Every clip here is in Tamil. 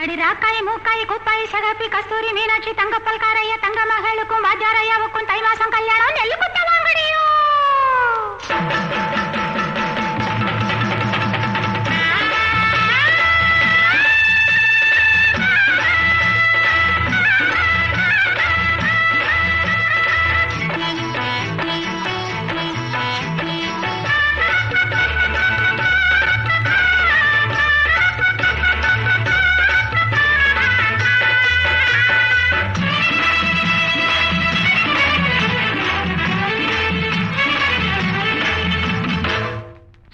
அடி ராக்காய் மூக்காய் குப்பாய் சகப்பி கஸ்தூரி மீனாட்சி தங்க பல்காரைய தங்க மகளுக்கும் வாத்தியாரையாவுக்கும் தை மாசம் கல்யாணம் நெல்லு குத்த வாங்கடியோ.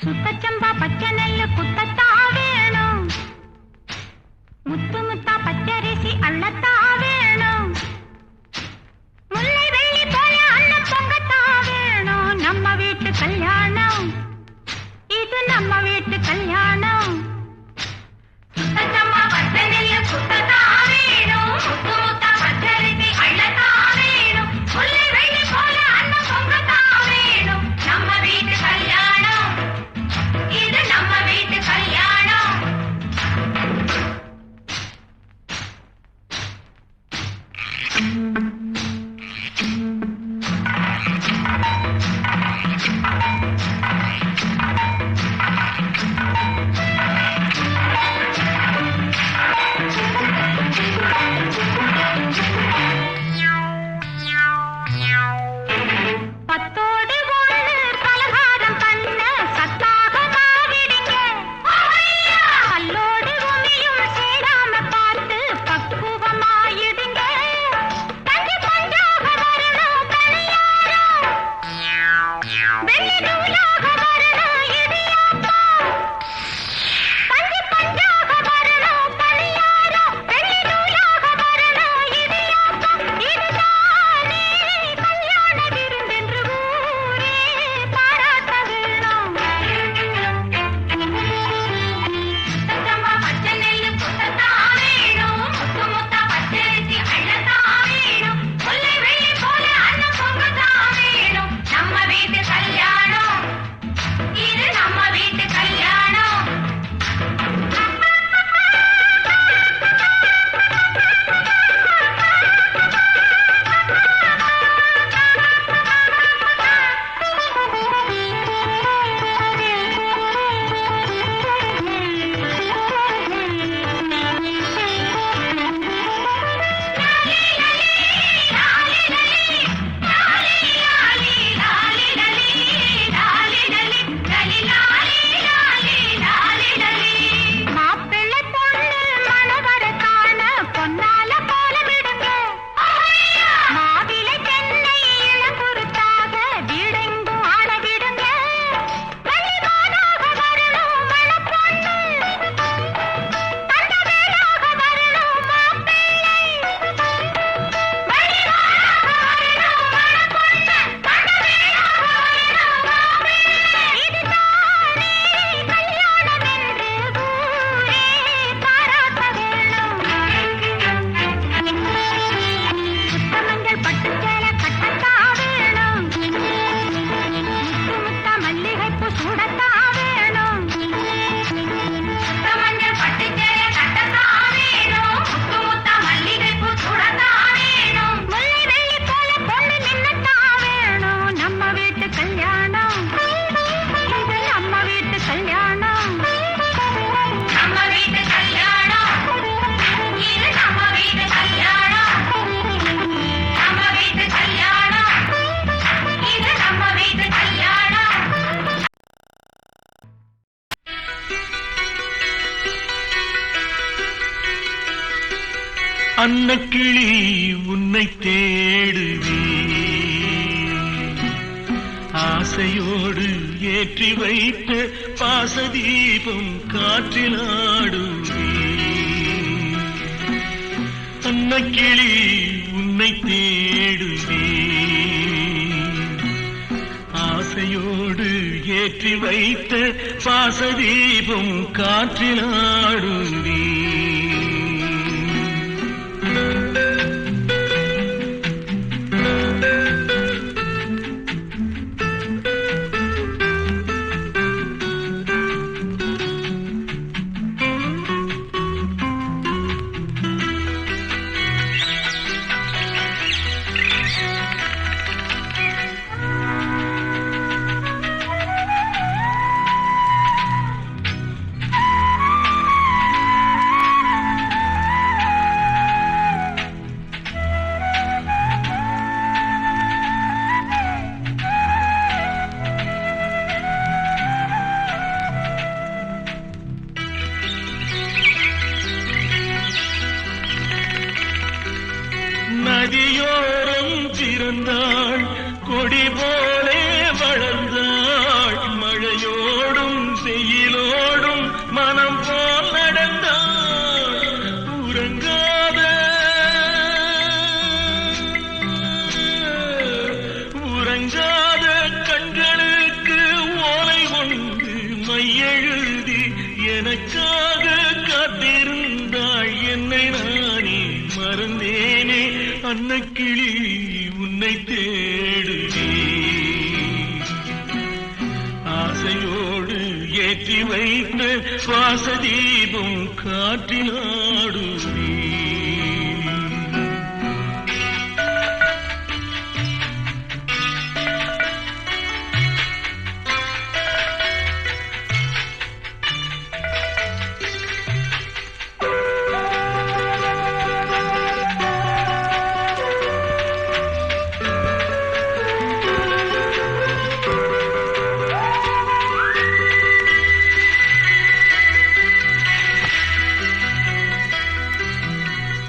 சுத்தச்சம்பா பச்சை நெல்லு குத்தத்தா வேணும், முத்து முத்தா பச்சரிசி அள்ளத்தா வேணும், முல்லை வெள்ளி போல அன்னம் பொங்கத்தா வேணும். நம்ம வீட்டு கல்யாணம் இது, நம்ம வீட்டு கல்யாணம். சுத்தச்சம்பா பச்சை நெல்லு குத்தத்தா வேணும், முத்து முத்தா பச்சரிசி அள்ளத்தா வேணும், முல்லை வெள்ளி போல அன்னம் பொங்கத்தா வேணும். நம்ம வீட்டு கல்யாணம் இது, நம்ம வீட்டு கல்யாணம். பத்தோடு ஒண்ணு பலகாரம் பண்ண சத்தாக மாவிடுங்க, கல்லோடு உமியும் சேராம பார்த்து பக்குவமாயிடுங்க. பஞ்சு பஞ்சாக வரணும் பணியாரம், வெள்ளி நூலாக வரணும் இடியாப்பம். பஞ்சு பஞ்சாக வரணும் பணியாரம், வெள்ளி நூலாக வரணும் இடியாப்பம். இதுதானே கல்யாண விருந்தென்று ஊரே பாராட்ட வேணும். சுத்தச்சம்பா பச்சை நெல்லு குத்தத்தா வேணும், முத்து முத்தா பச்சரிசி அள்ளத்தா வேணும், முல்லை வெள்ளி போல அன்னம் பொங்கத்தா வேணும். நம்ம வீட்டு கல்யாணம் இது, நம்ம வீட்டு கல்யாணம். மாப்பிள்ளை பொண்ணு மணவர காண பொன்னால கோலமிடுங்க, மாவிலை தென்னை இளங்குருத்தாக வீடெங்கும் ஆட விடுங்க. வள்ளிமானாக வரணும் மணப்பொண்ணு, தங்கவேலாக வரணும் மாப்பிள்ளை. வள்ளிமானாக வரணும் மணப்பொண்ணு, தங்கவேலாக வரணும் மாப்பிள்ளை. இதுதானே கல்யாணம் என்று ஊரே பாராட்ட வேணும். சுத்தமஞ்சள் பட்டு சேலை கட்டத்தா வேணும், முத்து முத்தா மல்லிகைப்பூ சூடத்தா வேணும். சுத்தமஞ்சள் பட்டு சேலை கட்டத்தா வேணும், முத்து முத்தா மல்லிகைப்பூ சூடத்தா வேணும், முல்லை வெள்ளி போல பொண்ணு நின்னத்தா வேணும். நம்ம வீட்டு கல்யாணம் இது, நம்ம வீட்டு கல்யாணம். நம்ம வீட்டு கல்யாணம் இது, நம்ம வீட்டு கல்யாணம். நம்ம வீட்டு கல்யாணம் இது, நம்ம வீட்டு கல்யாணம். அன்னக்கிளி உன்னை தேடுவே, ஆசையோடு ஏற்றி வைத்த பாசதீபம் காற்றிலாடுவே. அன்னக்கிளி உன்னை தேடுவே, ஆசையோடு ஏற்றி வைத்த பாசதீபம் காற்றிலாடுவே. நதியோரம் பிறந்தாள், கொடி போலே வளர்ந்தாள், மழையோடும் வெயிலோடும் மனம் போல் நடந்தாள். உறங்காத கண்களுக்கு ஓலை ஒன்று மையெழுதி எனக்காக காத்திருந்தாள். என்னை நானே மறந்தேனே, அன்னக்கிளி உன்னை தேடுவே. ஆசையோடு ஏற்றி வைத்த சுவாசதீபம் காற்றினாடுவே.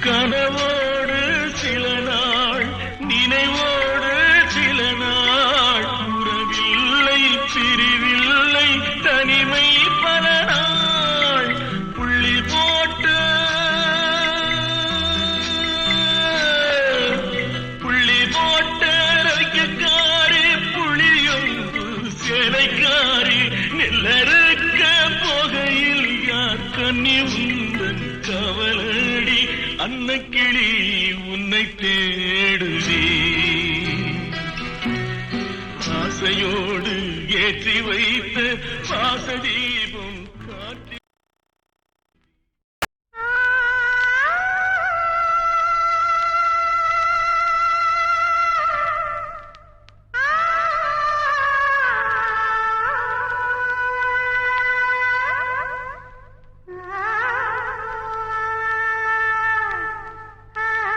கனவோடு சில நாள், நினைவோடு சில நாள், உறவில்லை பிரிவில்லை தனிமை பல நாள். புள்ளி போட்டு ரவிக்காரி, புளியொன்று சேலைக்காரி, நெல்லறுக்க போகையில் யார் கண்ணி உந்தன் கவலடி. அன்னக்கிளி உன்னை தேடுவே. ஆசையோடு ஏற்றி வைத்த பாசதீபம் காற்றி. Ah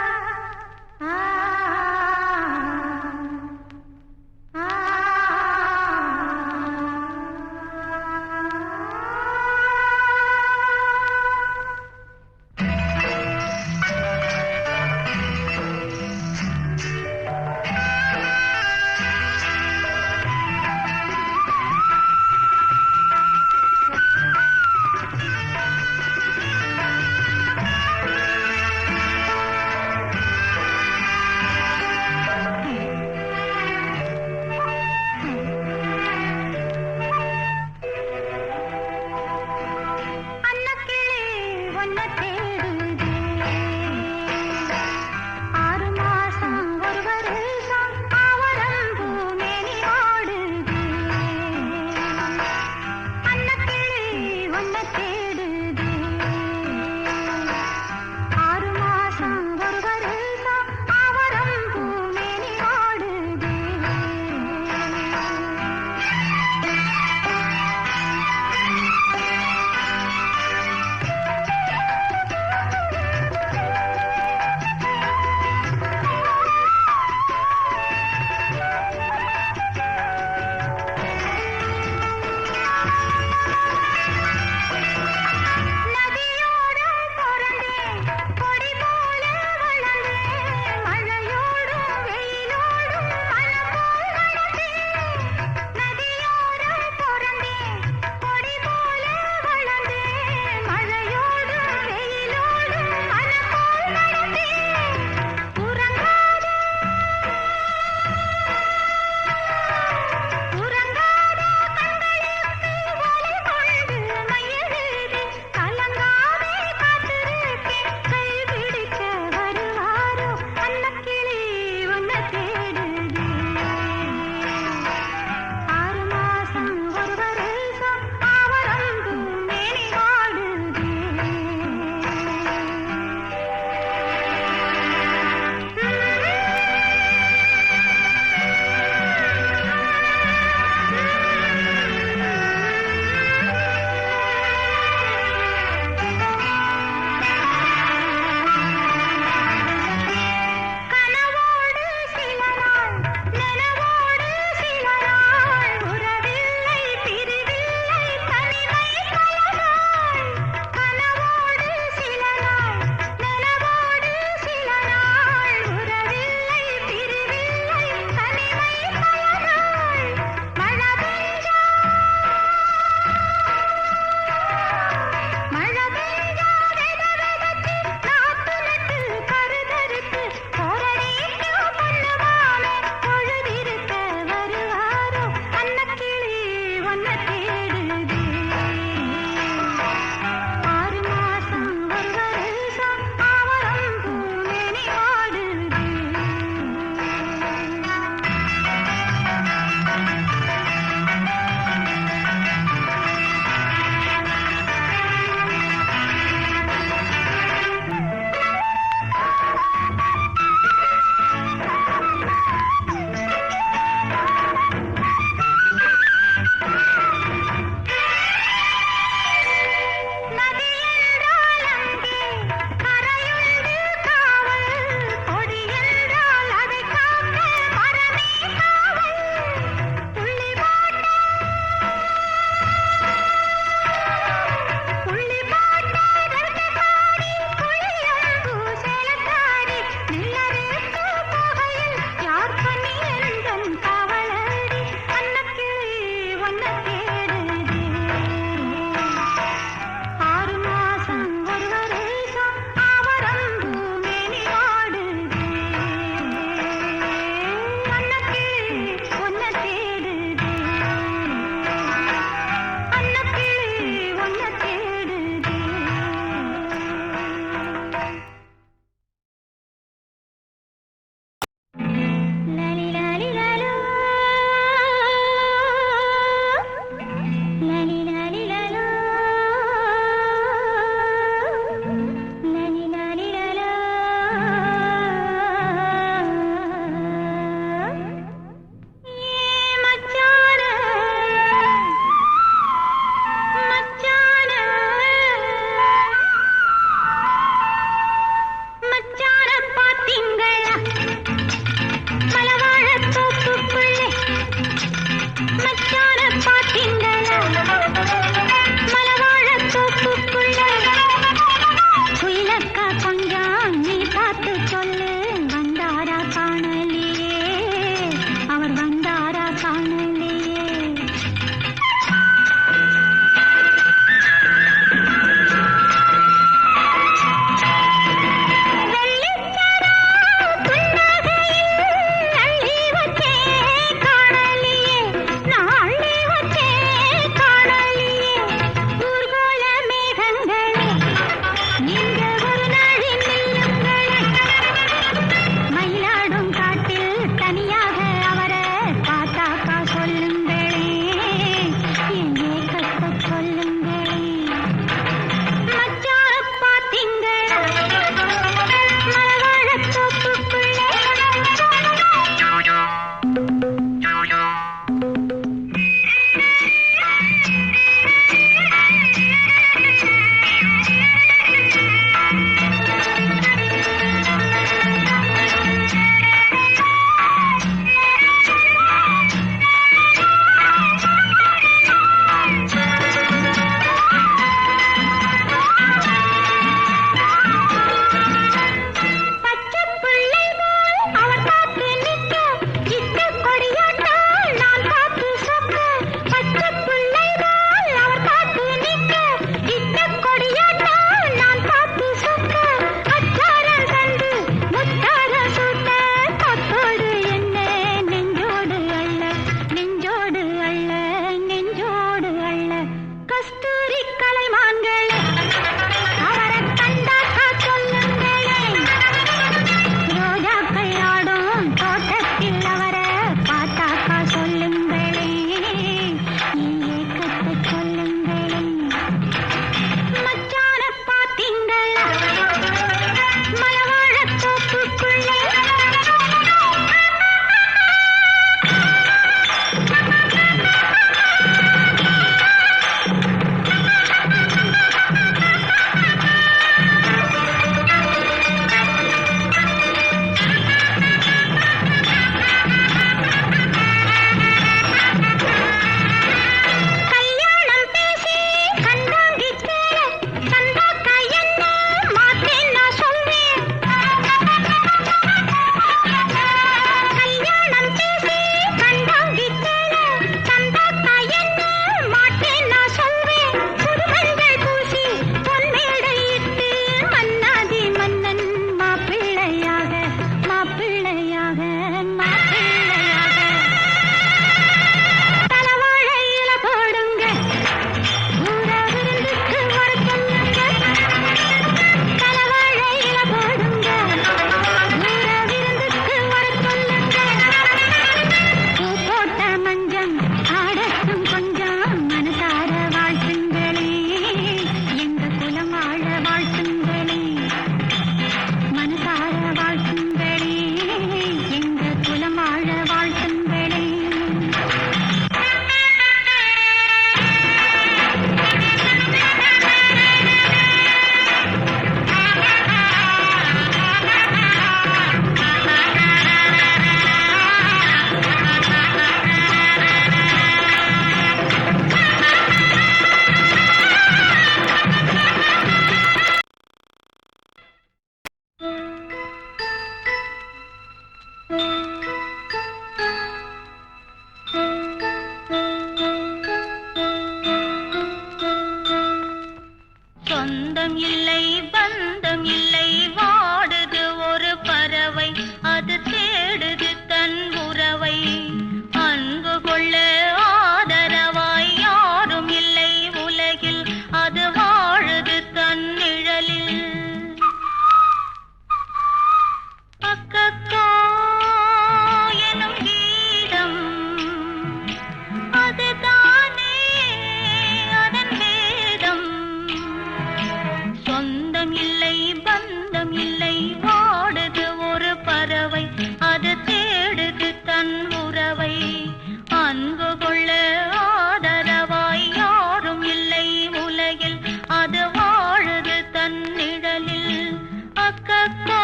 கொக்கோ